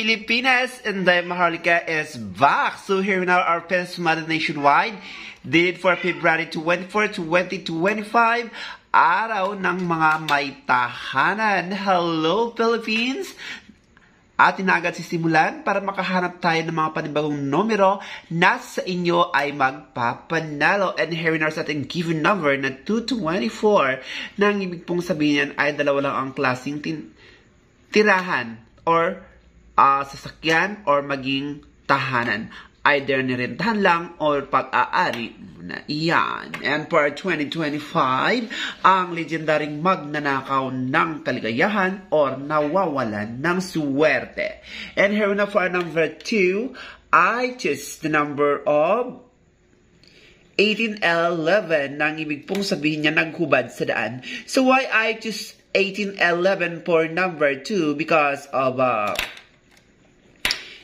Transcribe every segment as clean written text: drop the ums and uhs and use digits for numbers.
Pilipinas, and the Maharlika is back. So here we now our Pest Mother Nationwide. Did for February 24, 2025, araw ng mga may tahanan. Hello Philippines! Atin na agad sisimulan para makahanap tayo ng mga panibagong numero na sa inyo ay magpapanalo. And here in our sa ating given number na 224, na ang ibig pong sabihin yan ay dalawa lang ang klaseng tirahan or sasakyan or maging tahanan. Either nirentahan lang or pag-aari na iyan. And for 2025, ang legendaring magnanakaw ng kaligayahan or nawawalan ng suwerte. And here na for number 2, I choose the number of 1811 nang ibig pong sabihin niya naghubad sa daan. So why I choose 1811 for number 2? Because of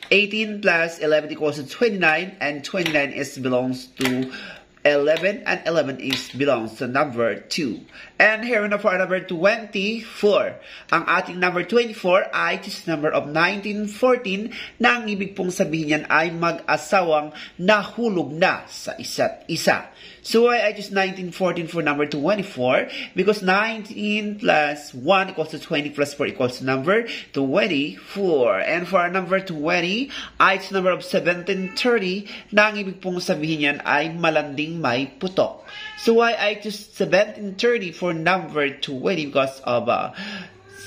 18 plus 11 equals to 29, and 29 belongs to 11, and 11 belongs to number 2. And here na for number 24. Ang ating number 24 ay just number of 1914 na ang ibig pong sabihin yan ay mag-asawang nahulog na sa isa't isa. So I choose 1914 for number 24 because 19 plus 1 equals to 20 plus 4 equals to number 24. And for our number 20, I choose number of 1730 na ang ibig pong sabihin yan ay malanding may putok. So I choose 1730 for number 20 because of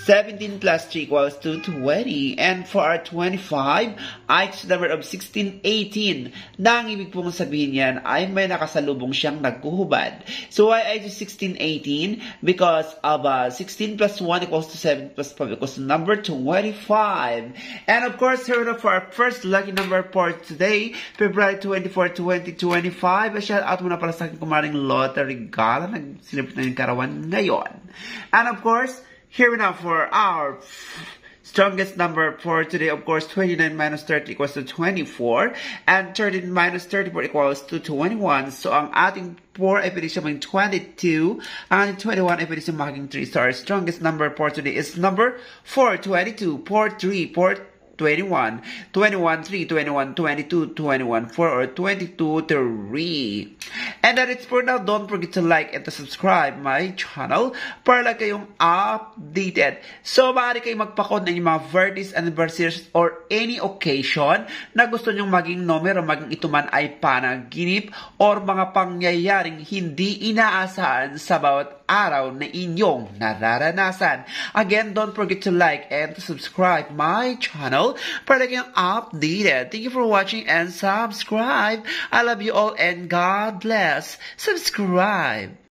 17 plus 3 equals to 20. And for our 25, I choose the number of 1618 na ang ibig pong sabihin yan ay may nakasalubong siyang nagkuhubad. So I choose 1618 because of 16 plus 1 equals to 7 plus 5 equals to number 25. And of course, here for our first lucky number for today, February 24, 2025. Shout out muna para sa aking kumaring lottery gala. Nag-celebrate na yung karawan ngayon. And of course, here we now for our strongest number for today, of course, 29 minus 30 equals to 24, and 13 minus 34 equals to 21. So, ang ating 4 ay pwede siya maging 22, ang ating 21 ay pwede siya maging 3. So, our strongest number for today is number 4, 22, 4, 3, 4, 21, 21, 3, 21, 22, 21, 4, or 22, 3. And that is for now. Don't forget to like and to subscribe my channel para lang kayong updated. So, maaari kayong magpakod ng mga birthdays, anniversaries, or any occasion na gusto nyong maging numero, maging ito man ay panaginip or mga pangyayaring hindi inaasahan sa bawat araw na inyong nararanasan. Again, don't forget to like and to subscribe my channel para lang kayong updated. Thank you for watching and subscribe. I love you all and God bless. Subscribe.